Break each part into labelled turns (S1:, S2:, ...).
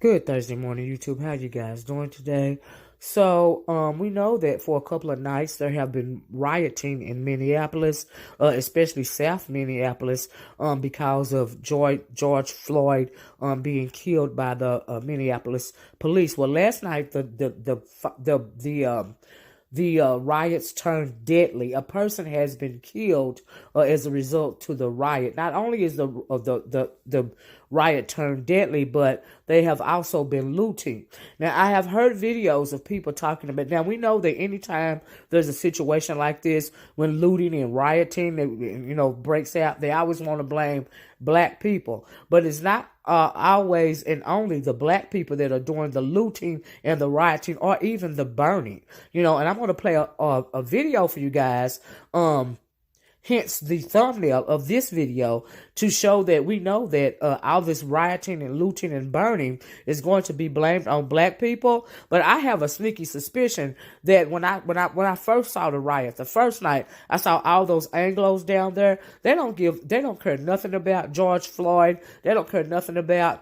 S1: Good Thursday morning, YouTube. How you guys doing today? So, we know that for a couple of nights there have been rioting in Minneapolis, especially South Minneapolis, because of George Floyd being killed by the Minneapolis police. Well, last night the riots turned deadly. A person has been killed as a result to the riot. Not only is the riot turned deadly, but they have also been looting. Now, I have heard videos of people talking about. Now, we know that anytime there's a situation like this, when looting and rioting, breaks out, they always want to blame black people. But it's not always and only the black people that are doing the looting and the rioting or even the burning. And I'm going to play a video for you guys, hence the thumbnail of this video, to show that we know that all this rioting and looting and burning is going to be blamed on black people. But I have a sneaky suspicion that when I first saw the riot, the first night, I saw all those Anglos down there. They don't care nothing about George Floyd. They don't care nothing about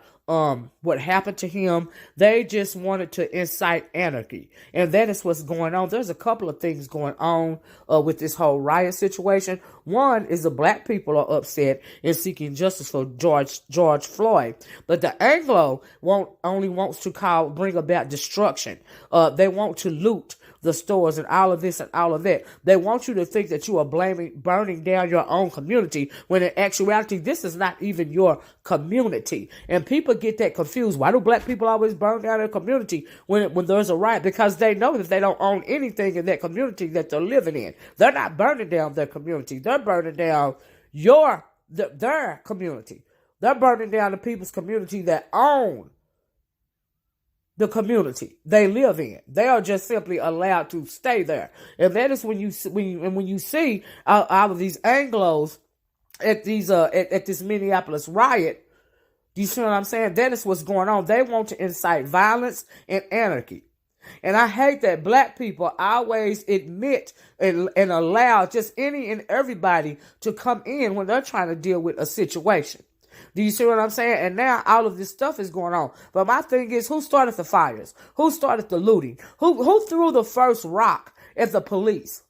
S1: what happened to him. They just wanted to incite anarchy, and that is what's going on. There's a couple of things going on with this whole riot situation. One is the black people are upset and seeking justice for George Floyd, but the Anglo only wants to bring about destruction. They want to loot the stores and all of this and all of that. They want you to think that you are burning down your own community, when in actuality, this is not even your community. And people get that confused. Why do black people always burn down their community when there's a riot? Because they know that they don't own anything in that community that they're living in. They're not burning down their community. They're burning down their community. They're burning down the people's community that own the community they live in. They are just simply allowed to stay there. And that is when you see all of these Anglos at this Minneapolis riot. Do you see what I'm saying? That is what's going on. They want to incite violence and anarchy. And I hate that black people always admit and allow just any and everybody to come in when they're trying to deal with a situation. Do you see what I'm saying? And now all of this stuff is going on. But my thing is, who started the fires? Who started the looting? Who threw the first rock at the police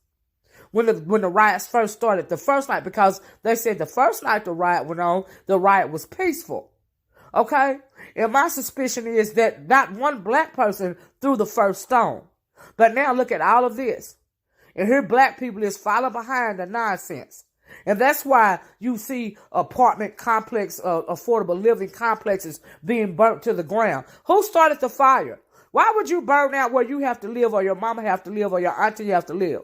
S1: when the riots first started, the first night? Because they said the first night the riot went on, the riot was peaceful. Okay? And my suspicion is that not one black person threw the first stone. But now look at all of this. And here black people is following behind the nonsense. And that's why you see apartment complex, affordable living complexes being burnt to the ground. Who started the fire? Why would you burn out where you have to live, or your mama have to live, or your auntie have to live,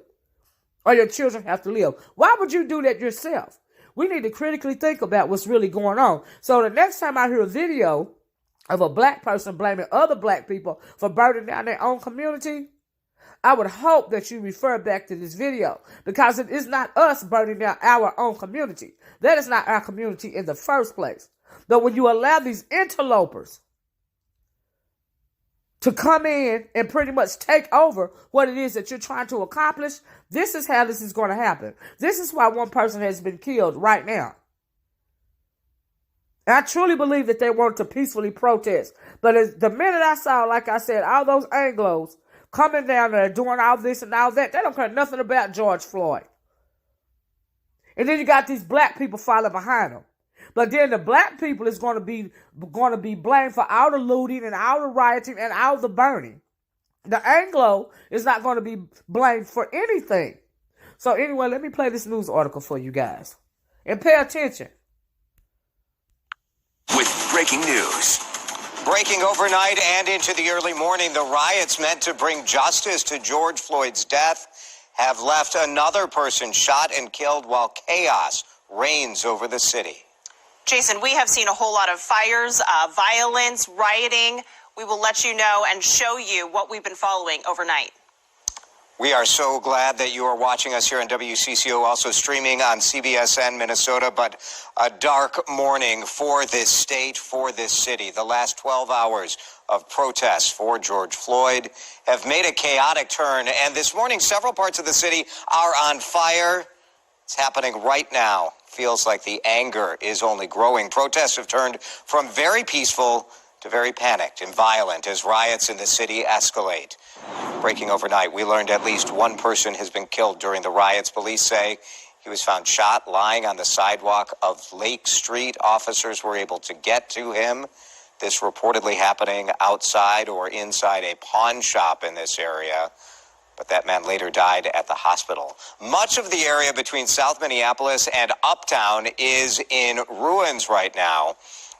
S1: or your children have to live? Why would you do that yourself? We need to critically think about what's really going on. So the next time I hear a video of a black person blaming other black people for burning down their own community, I would hope that you refer back to this video, because it is not us burning down our own community. That is not our community in the first place. But when you allow these interlopers to come in and pretty much take over what it is that you're trying to accomplish, this is how this is going to happen. This is why one person has been killed right now. And I truly believe that they wanted to peacefully protest. But the minute I saw, like I said, all those Anglos coming down there doing all this and all that, they don't care nothing about George Floyd. And then you got these black people following behind them. But then the black people is going to be blamed for all the looting and all the rioting and all the burning. The Anglo is not going to be blamed for anything. So anyway, let me play this news article for you guys. And pay attention.
S2: With breaking news.
S3: Breaking overnight and into the early morning, the riots meant to bring justice to George Floyd's death have left another person shot and killed while chaos reigns over the city.
S4: Jason, we have seen a whole lot of fires, violence, rioting. We will let you know and show you what we've been following overnight.
S3: We are so glad that you are watching us here on WCCO, also streaming on CBSN Minnesota. But a dark morning for this state, for this city. The last 12 hours of protests for George Floyd have made a chaotic turn. And this morning, several parts of the city are on fire. It's happening right now. Feels like the anger is only growing. Protests have turned from very peaceful to very panicked and violent as riots in the city escalate. Breaking overnight, we learned at least one person has been killed during the riots. Police say he was found shot lying on the sidewalk of Lake Street. Officers were able to get to him. This reportedly happening outside or inside a pawn shop in this area. But that man later died at the hospital. Much of the area between South Minneapolis and Uptown is in ruins right now.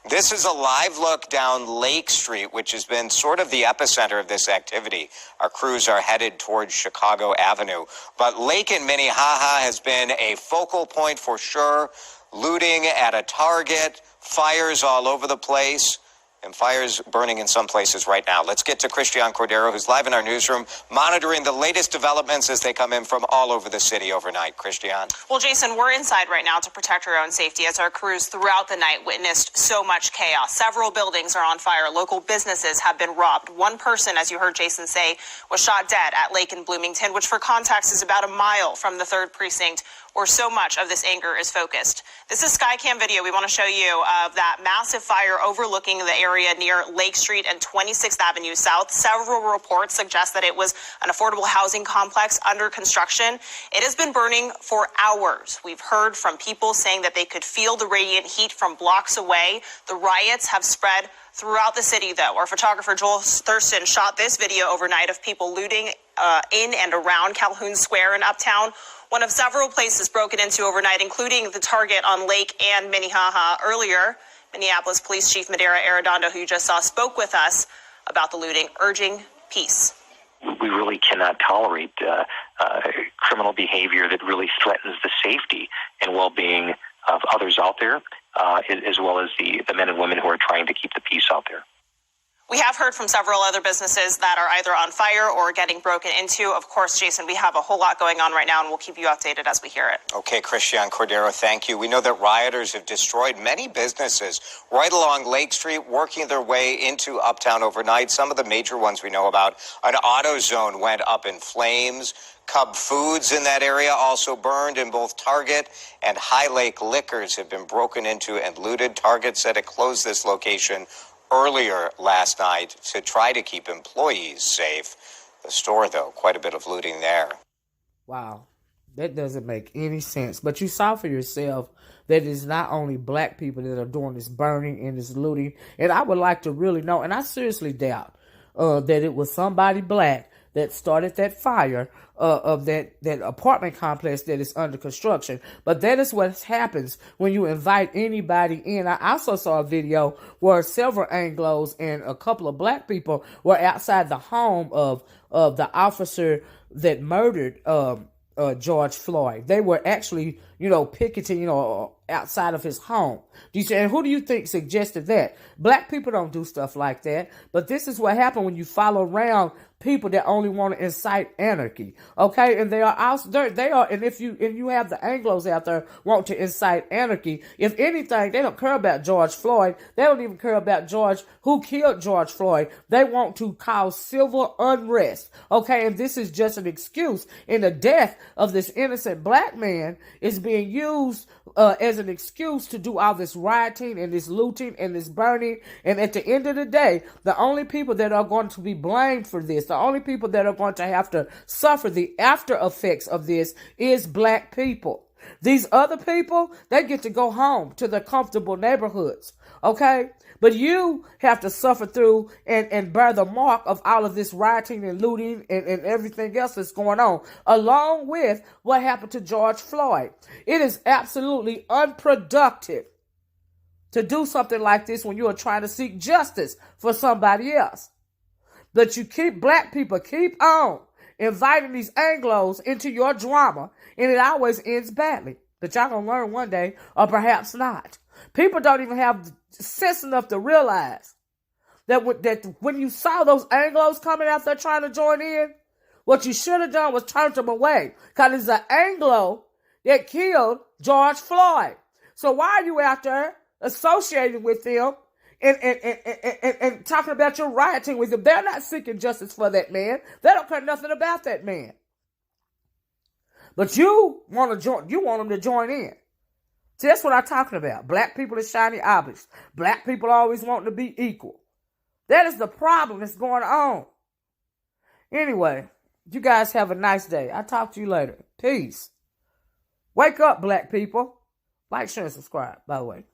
S3: This is a live look down Lake Street, which has been sort of the epicenter of this activity. Our crews are headed towards Chicago Avenue. But Lake in Minnehaha has been a focal point for sure. Looting at a Target, fires all over the place, and fires burning in some places right now. Let's get to Christian Cordero, who's live in our newsroom, monitoring the latest developments as they come in from all over the city overnight. Christian.
S4: Well, Jason, we're inside right now to protect our own safety as our crews throughout the night witnessed so much chaos. Several buildings are on fire. Local businesses have been robbed. One person, as you heard Jason say, was shot dead at Lake in Bloomington, which for context is about a mile from the 3rd Precinct, where so much of this anger is focused. This is Skycam video we want to show you of that massive fire overlooking the area near Lake Street and 26th Avenue South. Several reports suggest that it was an affordable housing complex under construction. It has been burning for hours. We've heard from people saying that they could feel the radiant heat from blocks away. The riots have spread throughout the city, though. Our photographer Joel Thurston shot this video overnight of people looting in and around Calhoun Square in Uptown, one of several places broken into overnight, including the Target on Lake and Minnehaha. Earlier, Minneapolis Police Chief Madera Arredondo, who you just saw, spoke with us about the looting, urging peace.
S5: We really cannot tolerate criminal behavior that really threatens the safety and well-being of others out there, as well as the men and women who are trying to keep the peace out there.
S4: We have heard from several other businesses that are either on fire or getting broken into. Of course, Jason, we have a whole lot going on right now, and we'll keep you updated as we hear it.
S3: Okay, Christian Cordero, thank you. We know that rioters have destroyed many businesses right along Lake Street, working their way into Uptown overnight. Some of the major ones we know about, an AutoZone went up in flames. Cub Foods in that area also burned, and both Target and High Lake Liquors have been broken into and looted. Target said it closed this location earlier last night to try to keep employees safe. The store, though, quite a bit of looting there.
S1: Wow, that doesn't make any sense. But you saw for yourself that it's not only black people that are doing this burning and this looting. And I would like to really know, and I seriously doubt that it was somebody black that started that fire of that apartment complex that is under construction. But that is what happens when you invite anybody in. I also saw a video where several Anglos and a couple of black people were outside the home of the officer that murdered George Floyd. They were actually, picketing, outside of his home. Do you see? And who do you think suggested that? Black people don't do stuff like that. But this is what happened when you follow around people that only want to incite anarchy. Okay, and they are also they are, and if you have the Anglos out there want to incite anarchy, if anything, they don't care about George Floyd. They don't even care about who killed George Floyd. They want to cause civil unrest. Okay, and this is just an excuse. And the death of this innocent black man is being used as an excuse to do all this rioting and this looting and this burning. And at the end of the day, the only people that are going to be blamed for this, the only people that are going to have to suffer the after effects of this is black people. These other people, they get to go home to their comfortable neighborhoods. Okay? But you have to suffer through and bear the mark of all of this rioting and looting and everything else that's going on, along with what happened to George Floyd. It is absolutely unproductive to do something like this when you are trying to seek justice for somebody else. But black people keep on inviting these Anglos into your drama, and it always ends badly. But y'all gonna learn one day, or perhaps not. People don't even have sense enough to realize that when you saw those Anglos coming out there trying to join in, what you should have done was turn them away. Because it's an Anglo that killed George Floyd. So why are you out there associating with them and talking about your rioting with them? They're not seeking justice for that man. They don't care nothing about that man. But you want them to join in. See, that's what I'm talking about. Black people are shiny objects. Black people always want to be equal. That is the problem that's going on. Anyway, you guys have a nice day. I'll talk to you later. Peace. Wake up, black people. Like, share, and subscribe, by the way.